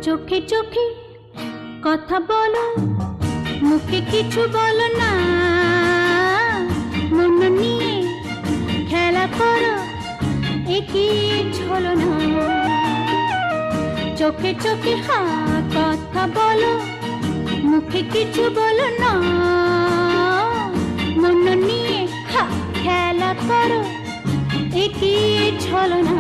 চোখে চোখে কথা বলো, মুখে কিছু বলো না, মন নিয়ে খেলা করো, একই ছলনা। চোখে চোখে কথা বলো, মুখে কিছু বলো না, মন নিয়ে খেলা করো, একই ছলনা।